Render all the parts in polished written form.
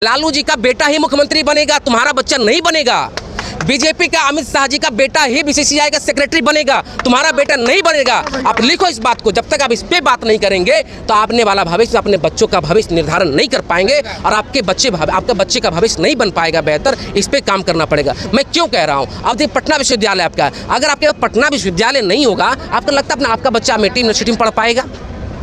लालू जी का बेटा ही मुख्यमंत्री बनेगा, तुम्हारा बच्चा नहीं बनेगा। बीजेपी का अमित शाह जी का बेटा ही बीसीसीआई का सेक्रेटरी बनेगा, तुम्हारा बेटा नहीं बनेगा। आप लिखो इस बात को, जब तक आप इस पे बात नहीं करेंगे तो आपने वाला भविष्य, अपने बच्चों का भविष्य निर्धारण नहीं कर पाएंगे और आपके बच्चे का भविष्य नहीं बन पाएगा बेहतर। इस पे काम करना पड़ेगा। मैं क्यों कह रहा हूँ, अब देखिए पटना विश्वविद्यालय आपका, अगर आपके पटना विश्वविद्यालय नहीं होगा, आपको लगता है आपका बच्चा अमेठी यूनिवर्सिटी में पढ़ पाएगा?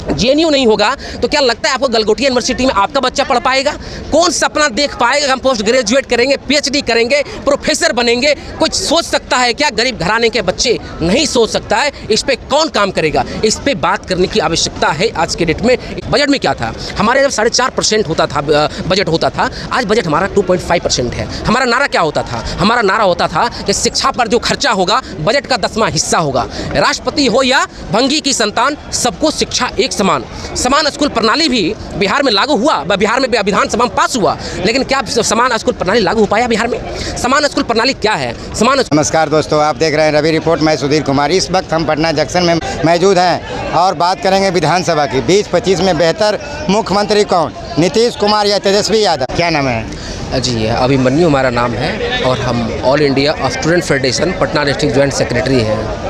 जेएनयू नहीं होगा तो क्या लगता है आपको गलगोटिया यूनिवर्सिटी में आपका बच्चा पढ़ पाएगा? कौन सपना देख पाएगा हम पोस्ट ग्रेजुएट करेंगे, पीएचडी करेंगे, प्रोफेसर बनेंगे? कुछ सोच सकता है क्या? गरीब घराने के बच्चे नहीं सोच सकता है। इस पे कौन काम करेगा? इस पे बात करने की आवश्यकता है आज के डेट में। बजट में क्या था हमारे, जब 4.5% होता था बजट होता था, आज बजट हमारा 2.5% है। हमारा नारा क्या होता था? हमारा नारा होता था कि शिक्षा पर जो खर्चा होगा बजट का 10वां हिस्सा होगा। राष्ट्रपति हो या भंगी की संतान, सबको शिक्षा एक समान स्कूल प्रणाली भी बिहार में लागू हुआ। बिहार में विधानसभा में पास हुआ, लेकिन क्या समान स्कूल प्रणाली लागू हो पाया बिहार में? समान स्कूल प्रणाली क्या है? नमस्कार दोस्तों, आप देख रहे हैं रवि रिपोर्ट। मैं सुधीर कुमार। इस वक्त हम पटना जंक्शन में मौजूद हैं और बात करेंगे विधानसभा की। 2025 में बेहतर मुख्यमंत्री कौन, नीतीश कुमार या तेजस्वी यादव? क्या नाम है? जी, अभिमन्यु हमारा नाम है और हम all India student federation Patna district joint secretary हैं।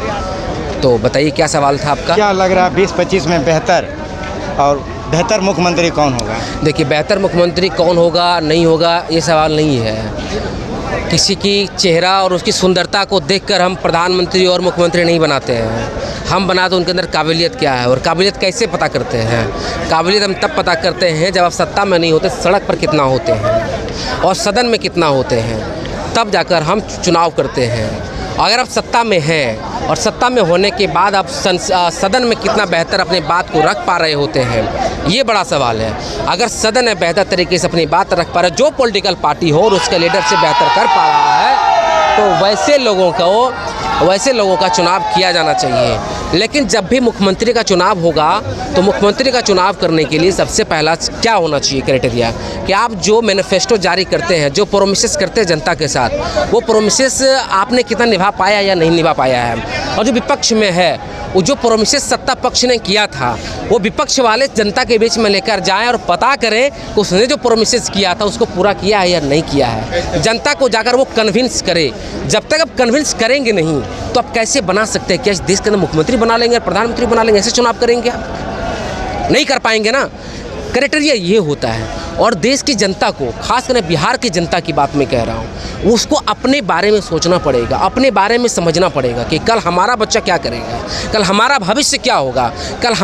तो बताइए क्या सवाल था आपका? क्या लग रहा है 2025 में बेहतर मुख्यमंत्री कौन होगा? देखिए, बेहतर मुख्यमंत्री कौन होगा नहीं होगा ये सवाल नहीं है। किसी की चेहरा और उसकी सुंदरता को देखकर हम प्रधानमंत्री और मुख्यमंत्री नहीं बनाते हैं। हम बनाते उनके अंदर काबिलियत क्या है। और काबिलियत कैसे पता करते हैं? काबिलियत हम तब पता करते हैं जब आप सत्ता में नहीं होते, सड़क पर कितना होते हैं और सदन में कितना होते हैं, तब जाकर हम चुनाव करते हैं। अगर आप सत्ता में हैं और सत्ता में होने के बाद आप सदन में कितना बेहतर अपनी बात को रख पा रहे होते हैं, ये बड़ा सवाल है। अगर सदन में बेहतर तरीके से अपनी बात रख पा रहा है, जो पॉलिटिकल पार्टी हो और उसके लीडर से बेहतर कर पा रहा है, तो वैसे लोगों का चुनाव किया जाना चाहिए। लेकिन जब भी मुख्यमंत्री का चुनाव होगा तो मुख्यमंत्री का चुनाव करने के लिए सबसे पहला क्या होना चाहिए क्राइटेरिया, कि आप जो मैनिफेस्टो जारी करते हैं, जो प्रोमिसेस करते हैं जनता के साथ, वो प्रोमिसेस आपने कितना निभा पाया या नहीं निभा पाया है। और जो विपक्ष में है, वो जो प्रोमिसेस सत्ता पक्ष ने किया था, वो विपक्ष वाले जनता के बीच में लेकर जाएं और पता करें कि उसने जो प्रोमिसेस किया था उसको पूरा किया है या नहीं किया है। जनता को जाकर वो कन्विंस करे। जब तक आप कन्विंस करेंगे नहीं तो आप कैसे बना सकते हैं? क्या इस देश के अंदर मुख्यमंत्री बना लेंगे और प्रधानमंत्री बना लेंगे? ऐसे चुनाव करेंगे आप? नहीं कर पाएंगे ना। क्राइटेरिया ये होता है। और देश की जनता को, खासकर बिहार की जनता की बात मैं कह रहा हूँ, उसको अपने बारे में सोचना पड़ेगा, अपने बारे में समझना पड़ेगा कि कल हमारा बच्चा क्या करेगा, कल हमारा भविष्य क्या होगा, कल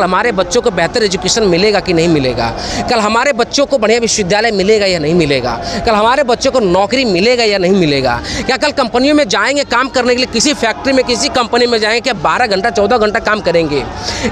हमारे बच्चों को बेहतर एजुकेशन मिलेगा कि नहीं मिलेगा, कल हमारे बच्चों को बढ़िया विश्वविद्यालय मिलेगा या नहीं मिलेगा, कल हमारे बच्चों को नौकरी मिलेगा या नहीं मिलेगा, क्या कल कंपनियों में जाएंगे काम करने के लिए, किसी फैक्ट्री में, किसी कंपनी में जाएंगे क्या 12 घंटा 14 घंटा काम करेंगे?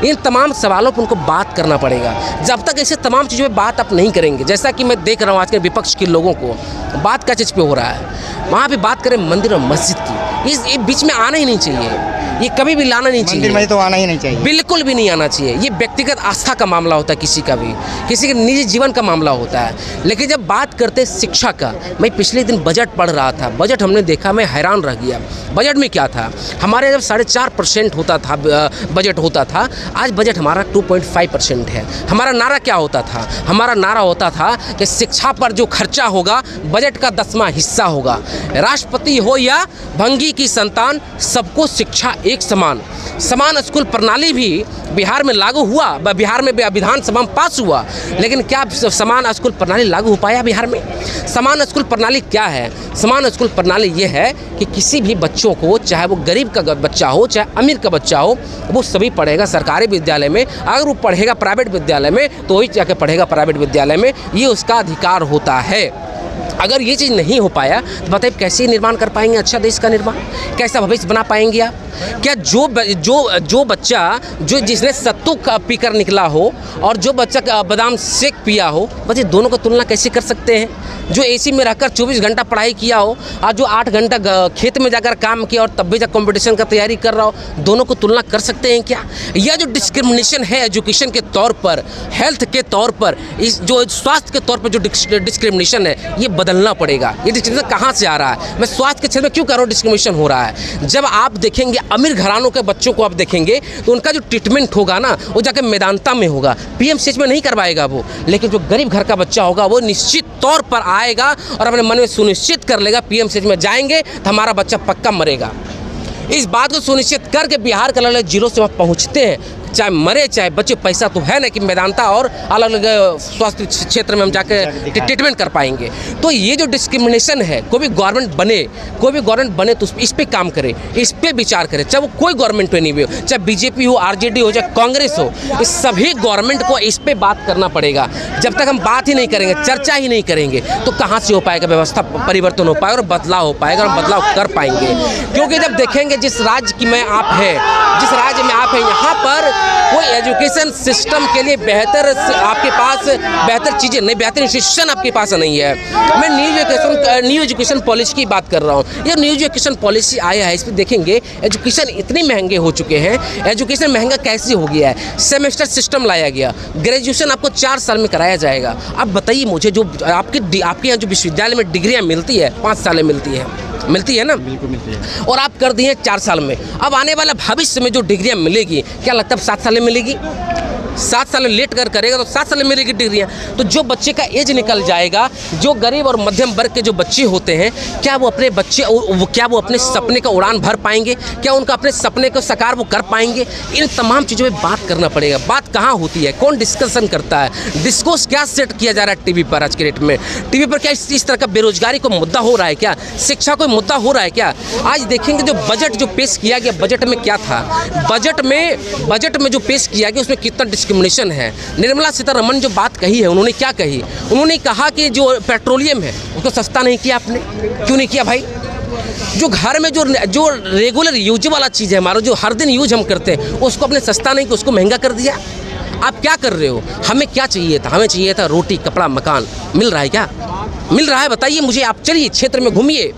इन तमाम सवालों पर उनको बात करना पड़ेगा। जब तक ऐसे तमाम चीज़ों पर बात आप नहीं करेंगे, जैसा कि मैं देख रहा हूँ आज के विपक्ष के लोगों को, बात क्या चीज़ पे हो रहा है, वहाँ पे बात करें मंदिर और मस्जिद की, इस बीच में आना ही नहीं चाहिए। ये कभी भी लाना नहीं चाहिए। मंदिर में तो आना ही नहीं चाहिए, बिल्कुल भी नहीं आना चाहिए। ये व्यक्तिगत आस्था का मामला होता है, किसी के निजी जीवन का मामला होता है। लेकिन जब बात करते शिक्षा का, मैं पिछले दिन बजट पढ़ रहा था, बजट हमने देखा, मैं हैरान रह गया। बजट में क्या था हमारे, जब 4.5% होता था बजट होता था, आज बजट हमारा 2.5% है। हमारा नारा क्या होता था? हमारा नारा होता था कि शिक्षा पर जो खर्चा होगा बजट का 10वां हिस्सा होगा। राष्ट्रपति हो या भंगी की संतान, सबको शिक्षा एक समान स्कूल प्रणाली भी बिहार में लागू हुआ। बिहार में विधानसभा में पास हुआ, लेकिन क्या समान स्कूल प्रणाली लागू हो पाया बिहार में? समान स्कूल प्रणाली क्या है? समान स्कूल प्रणाली ये है कि किसी भी बच्चों को, चाहे वो गरीब का बच्चा हो चाहे अमीर का बच्चा हो, वो सभी पढ़ेगा सरकारी विद्यालय में। अगर वो पढ़ेगा प्राइवेट विद्यालय में तो वही जाके पढ़ेगा प्राइवेट विद्यालय में, ये उसका अधिकार होता है। अगर ये चीज़ नहीं हो पाया तो बताइए कैसे निर्माण कर पाएंगे अच्छा देश का निर्माण? कैसा भविष्य बना पाएंगे आप? क्या जो बच्चा जिसने सत्तू पीकर निकला हो और जो बच्चा बादाम शेक पिया हो, बच्चे दोनों को तुलना कैसे कर सकते हैं? जो एसी में रहकर 24 घंटा पढ़ाई किया हो और जो 8 घंटा खेत में जाकर काम किया और तब भी जब कंपटीशन का तैयारी कर रहा हो, दोनों को तुलना कर सकते हैं क्या? यह जो डिस्क्रिमिनेशन है एजुकेशन के तौर पर, हेल्थ के तौर पर, इस जो स्वास्थ्य के तौर पर जो डिस्क्रिमिनेशन है, ये बदलना पड़ेगा। ये डिस्क्रिमिनेशन कहाँ से आ रहा है? मैं स्वास्थ्य के क्षेत्र में क्यों कह रहा हूँ डिस्क्रिमिनेशन हो रहा है? जब आप देखेंगे अमीर घरानों के बच्चों को आप देखेंगे तो उनका जो ट्रीटमेंट होगा ना वो जाकर मेदांता में होगा, पीएमसीएच में नहीं करवाएगा वो। लेकिन जो गरीब घर का बच्चा होगा वो निश्चित तौर पर आएगा और अपने मन में सुनिश्चित कर लेगा पीएमसीएच में जाएंगे तो हमारा बच्चा पक्का मरेगा। इस बात को सुनिश्चित करके बिहार के अलग जिलों से वहाँ पहुँचते हैं, चाहे मरे चाहे बच्चे। पैसा तो है ना कि मेदांता और अलग अलग स्वास्थ्य क्षेत्र में हम जाकर ट्रीटमेंट कर पाएंगे। तो ये जो डिस्क्रिमिनेशन है, कोई भी गवर्नमेंट बने तो इस पे काम करे, इस पे विचार करे, चाहे वो कोई गवर्नमेंट में नहीं भी हो, चाहे बीजेपी हो, आरजेडी हो, चाहे कांग्रेस हो, इस सभी गवर्नमेंट को इस पे बात करना पड़ेगा। जब तक हम बात ही नहीं करेंगे, चर्चा ही नहीं करेंगे तो कहाँ से हो पाएगा व्यवस्था परिवर्तन हो पाएगा और बदलाव हो पाएगा और बदलाव कर पाएंगे। क्योंकि जब देखेंगे जिस राज्य में आप हैं, यहाँ पर कोई एजुकेशन सिस्टम के लिए बेहतर आपके पास बेहतर चीज़ें नहीं, बेहतर इंस्टीट्यूशन आपके पास नहीं है। मैं न्यू एजुकेशन पॉलिसी की बात कर रहा हूँ। ये न्यू एजुकेशन पॉलिसी आया है, इस पर देखेंगे एजुकेशन इतने महंगे हो चुके हैं। एजुकेशन महंगा कैसे हो गया है? सेमेस्टर सिस्टम लाया गया, ग्रेजुएशन आपको 4 साल में कराया जाएगा। अब बताइए मुझे, जो आपके यहाँ जो विश्वविद्यालय में डिग्रियाँ मिलती है 5 साल में मिलती है ना, बिल्कुल मिलती है, और आप कर दिए 4 साल में। अब आने वाला भविष्य में जो डिग्रियां मिलेगी, क्या लगता है 7 साल में मिलेगी? 7 साल लेट कर करेगा तो 7 साल में मिलेगी डिग्रियां। तो जो बच्चे का एज निकल जाएगा, जो गरीब और मध्यम वर्ग के जो बच्चे होते हैं, क्या वो अपने सपने का उड़ान भर पाएंगे? क्या उनका अपने सपने को साकार वो कर पाएंगे? इन तमाम चीज़ों में बात करना पड़ेगा। बात कहाँ होती है? कौन डिस्कशन करता है? डिस्कोर्स क्या सेट किया जा रहा है टीवी पर? आज के डेट में टीवी पर क्या इस तरह का बेरोजगारी को मुद्दा हो रहा है क्या? शिक्षा को मुद्दा हो रहा है क्या? आज देखेंगे जो बजट जो पेश किया गया, बजट में क्या था? बजट में जो पेश किया गया उसमें कितना डिस्क्रिमिनेशन है। निर्मला सीतारमण जो बात कही है, उन्होंने क्या कही? उन्होंने कहा कि जो पेट्रोलियम है उसको सस्ता नहीं किया आपने। क्यों नहीं किया भाई? जो घर में जो रेगुलर यूज वाला चीज़ है हमारा, जो हर दिन यूज हम करते हैं, उसको अपने सस्ता नहीं कि उसको महंगा कर दिया। आप क्या कर रहे हो? हमें क्या चाहिए था? हमें चाहिए था रोटी, कपड़ा, मकान। मिल रहा है क्या? मिल रहा है? बताइए मुझे। आप चलिए क्षेत्र में घूमिए।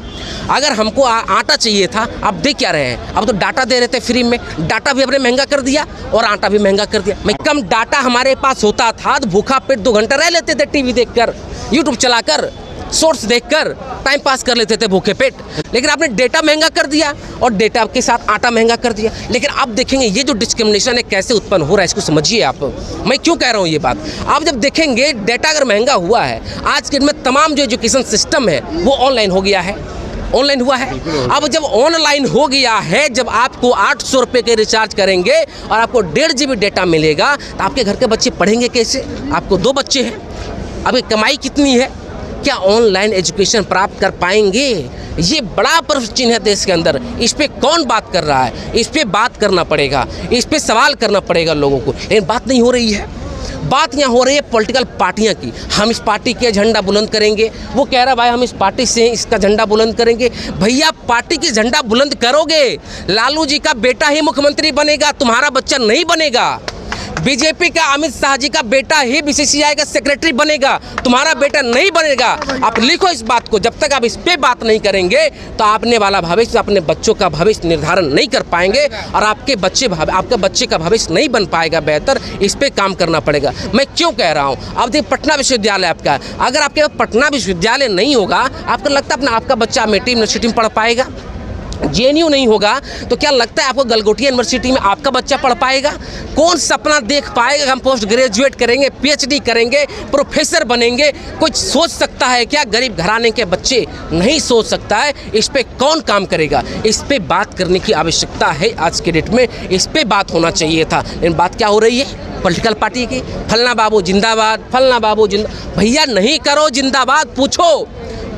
अगर हमको आटा चाहिए था, आप दे क्या रहे हैं? अब तो डाटा दे रहे थे फ्री में। डाटा भी हमने महंगा कर दिया और आटा भी महंगा कर दिया। मैं कम डाटा हमारे पास होता था तो भूखा पेट 2 घंटा रह लेते थे, टीवी देखकर, यूट्यूब चलाकर, शॉर्ट्स देखकर टाइम पास कर लेते थे भूखे पेट। लेकिन आपने डेटा महंगा कर दिया और डेटा के साथ आटा महंगा कर दिया। लेकिन आप देखेंगे ये जो डिस्क्रिमिनेशन है कैसे उत्पन्न हो रहा है, इसको समझिए आप। मैं क्यों कह रहा हूँ ये बात? आप जब देखेंगे डेटा अगर महंगा हुआ है, आज के दिन में तमाम जो एजुकेशन सिस्टम है वो ऑनलाइन हो गया है, ऑनलाइन हुआ है। अब जब ऑनलाइन हो गया है, जब आपको 800 रुपये के रिचार्ज करेंगे और आपको 1.5 GB डेटा मिलेगा तो आपके घर के बच्चे पढ़ेंगे कैसे? आपको 2 बच्चे हैं, आपकी कमाई कितनी है? क्या ऑनलाइन एजुकेशन प्राप्त कर पाएंगे? ये बड़ा प्रश्न चिन्ह है देश के अंदर। इस पे कौन बात कर रहा है? इस पे बात करना पड़ेगा, इस पे सवाल करना पड़ेगा लोगों को। लेकिन बात नहीं हो रही है। बात यहाँ हो रही है पॉलिटिकल पार्टियाँ की। हम इस पार्टी के झंडा बुलंद करेंगे, वो कह रहा है भाई हम इस पार्टी से इसका झंडा बुलंद करेंगे। भैया पार्टी की झंडा बुलंद करोगे, लालू जी का बेटा ही मुख्यमंत्री बनेगा, तुम्हारा बच्चा नहीं बनेगा। बीजेपी का अमित शाह जी का बेटा ही बीसीसीआई का सेक्रेटरी बनेगा, तुम्हारा बेटा नहीं बनेगा। आप लिखो इस बात को। जब तक आप इस पे बात नहीं करेंगे तो आपने वाला भविष्य, अपने बच्चों का भविष्य निर्धारण नहीं कर पाएंगे और आपके बच्चे का भविष्य नहीं बन पाएगा बेहतर। इस पे काम करना पड़ेगा। मैं क्यों कह रहा हूँ? अब देखिए पटना विश्वविद्यालय आपका, अगर आपके पटना विश्वविद्यालय नहीं होगा, आपको लगता है आपका बच्चा अमेठी यूनिवर्सिटी में पढ़ पाएगा? जेएनयू नहीं होगा तो क्या लगता है आपको गलगोटिया यूनिवर्सिटी में आपका बच्चा पढ़ पाएगा? कौन सपना देख पाएगा हम पोस्ट ग्रेजुएट करेंगे, पीएचडी करेंगे, प्रोफेसर बनेंगे? कुछ सोच सकता है क्या? गरीब घराने के बच्चे नहीं सोच सकता है। इस पे कौन काम करेगा? इस पे बात करने की आवश्यकता है आज के डेट में। इस पे बात होना चाहिए था। लेकिन बात क्या हो रही है? पॉलिटिकल पार्टी की, फलना बाबू जिंदाबाद, फलना बाबू जिंदाबाद। भैया नहीं करो जिंदाबाद, पूछो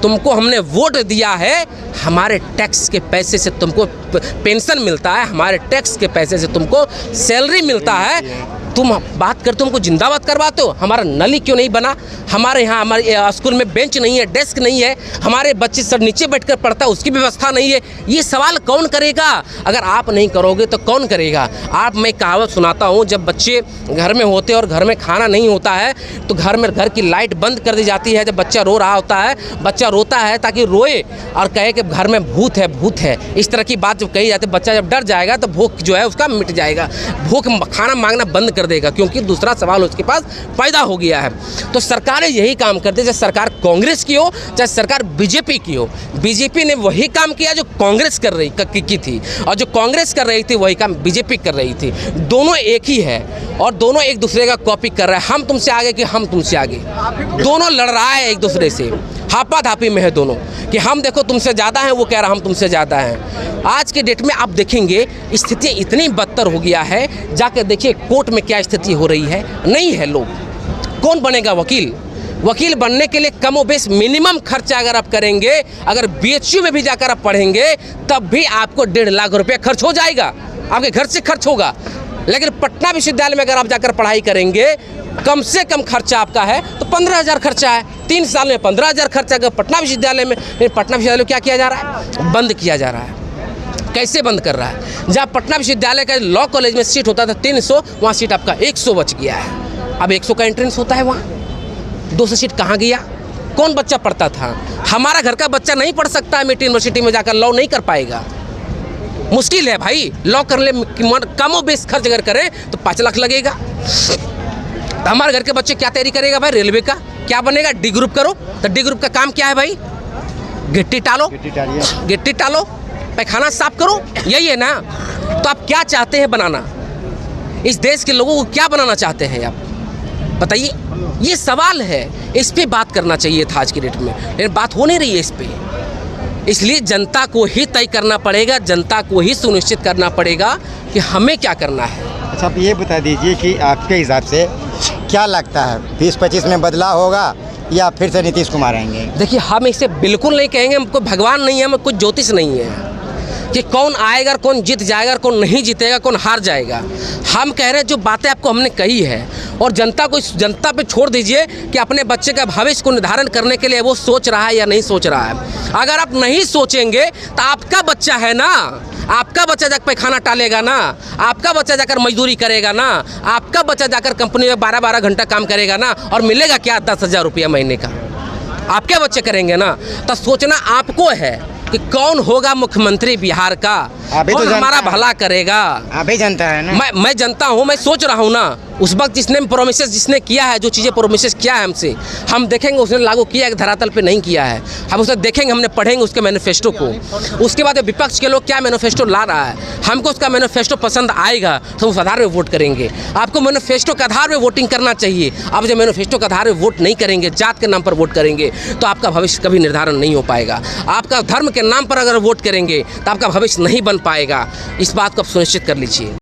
तुमको हमने वोट दिया है, हमारे टैक्स के पैसे से तुमको पेंशन मिलता है, हमारे टैक्स के पैसे से तुमको सैलरी मिलता है। तुम बात करते हो हमको जिंदाबाद करवाते हो। हमारा नली क्यों नहीं बना? हमारे यहाँ हमारे स्कूल में बेंच नहीं है, डेस्क नहीं है, हमारे बच्चे सब नीचे बैठकर पढ़ता है, उसकी व्यवस्था नहीं है। ये सवाल कौन करेगा? अगर आप नहीं करोगे तो कौन करेगा? मैं कहावत सुनाता हूँ, जब बच्चे घर में होते और घर में खाना नहीं होता है तो घर की लाइट बंद कर दी जाती है। जब बच्चा रो रहा होता है, बच्चा रोता है ताकि रोए और कहे कि घर में भूत है, भूत है, इस तरह की बात जब कही जाती है, बच्चा जब डर जाएगा तो भूख जो है उसका मिट जाएगा। भूख खाना मांगना बंद कर कर देगा, क्योंकि दूसरा सवाल उसके पास पैदा हो गया है। तो सरकारें यही काम करती है, चाहे सरकार कांग्रेस की हो चाहे सरकार बीजेपी की हो। बीजेपी ने वही काम किया जो कांग्रेस की थी, और जो कांग्रेस कर रही थी वही काम बीजेपी कर रही थी। दोनों एक ही है और दोनों एक दूसरे का कॉपी कर रहे हैं। हम तुमसे आगे कि हम तुमसे आगे, दोनों लड़ रहा है एक दूसरे से, हापाधापी में है दोनों, कि हम देखो तुमसे ज़्यादा हैं, वो कह रहा हम तुमसे ज़्यादा हैं। आज के डेट में आप देखेंगे स्थिति इतनी बदतर हो गया है, जाकर देखिए कोर्ट में क्या स्थिति हो रही है। नहीं है लोग, कौन बनेगा वकील? वकील बनने के लिए कम और बेश मिनिमम खर्चा अगर आप करेंगे, अगर BHU में भी जाकर आप पढ़ेंगे तब भी आपको 1.5 लाख रुपये खर्च हो जाएगा, आपके घर से खर्च होगा। लेकिन पटना विश्वविद्यालय में अगर आप जाकर पढ़ाई करेंगे, कम से कम खर्चा आपका है तो 15,000 खर्चा है, 3 साल में 15,000 खर्चा अगर पटना विश्वविद्यालय में। पटना विश्वविद्यालय क्या किया जा रहा है? बंद किया जा रहा है। कैसे बंद कर रहा है? जहाँ पटना विश्वविद्यालय का लॉ कॉलेज में सीट होता था 300, वहाँ सीट आपका 100 बच गया है। अब 100 का एंट्रेंस होता है, वहाँ 200 सीट कहाँ गया? कौन बच्चा पढ़ता था? हमारा घर का बच्चा नहीं पढ़ सकता है, मिट्टी यूनिवर्सिटी में जाकर लॉ नहीं कर पाएगा, मुश्किल है भाई। लॉ करने कम बेस खर्च अगर करें तो 5 लाख लगेगा। तो हमारे घर के बच्चे क्या तैयारी करेगा भाई? रेलवे का क्या बनेगा? डी ग्रुप करो, तो डी ग्रुप का काम क्या है भाई? गिट्टी टालो, पैखाना साफ करो, यही है ना। तो आप क्या चाहते हैं बनाना? इस देश के लोगों को क्या बनाना चाहते हैं आप बताइए? ये सवाल है, इस पे बात करना चाहिए था आज की डेट में, लेकिन बात हो नहीं रही है इस पे। इसलिए जनता को ही तय करना पड़ेगा, जनता को ही सुनिश्चित करना पड़ेगा कि हमें क्या करना है। अच्छा, आप ये बता दीजिए कि आपके हिसाब से क्या लगता है 2025 में बदलाव होगा या फिर से नीतीश कुमार आएंगे? देखिए, हम इसे बिल्कुल नहीं कहेंगे, हमको भगवान नहीं है, हम कुछ ज्योतिष नहीं है कि कौन आएगा, कौन जीत जाएगा, कौन नहीं जीतेगा, कौन हार जाएगा। हम कह रहे हैं जो बातें आपको हमने कही है, और जनता पे छोड़ दीजिए कि अपने बच्चे का भविष्य को निर्धारण करने के लिए वो सोच रहा है या नहीं सोच रहा है। अगर आप नहीं सोचेंगे तो आपका बच्चा है ना, आपका बच्चा जाकर पैखाना टालेगा ना, आपका बच्चा जाकर मजदूरी करेगा ना, आपका बच्चा जाकर कंपनी में 12-12 घंटा काम करेगा ना, और मिलेगा क्या? 10,000 रुपया महीने का आपके बच्चे करेंगे ना। तो सोचना आपको है कि कौन होगा मुख्यमंत्री बिहार का, कौन हमारा भला करेगा। आप ही जानता है ना। मैं जनता हूँ, मैं सोच रहा हूँ ना। उस वक्त जिसने किया है, जो चीज़ें प्रोमिसेस किया है हमसे, हम देखेंगे उसने लागू किया है, धरातल पे नहीं किया है। हम उसे देखेंगे, हमने पढ़ेंगे उसके मैनिफेस्टो को। उसके बाद विपक्ष के लोग क्या मैनिफेस्टो ला रहा है, हमको उसका मैनिफेस्टो पसंद आएगा तो उस आधार में वोट करेंगे। आपको मैनिफेस्टो के आधार में वोटिंग करना चाहिए। आप जब मैनिफेस्टो के आधार में वोट नहीं करेंगे, जात के नाम पर वोट करेंगे, तो आपका भविष्य कभी निर्धारण नहीं हो पाएगा। आपका धर्म के नाम पर अगर वोट करेंगे तो आपका भविष्य नहीं बन पाएगा। इस बात को आप सुनिश्चित कर लीजिए।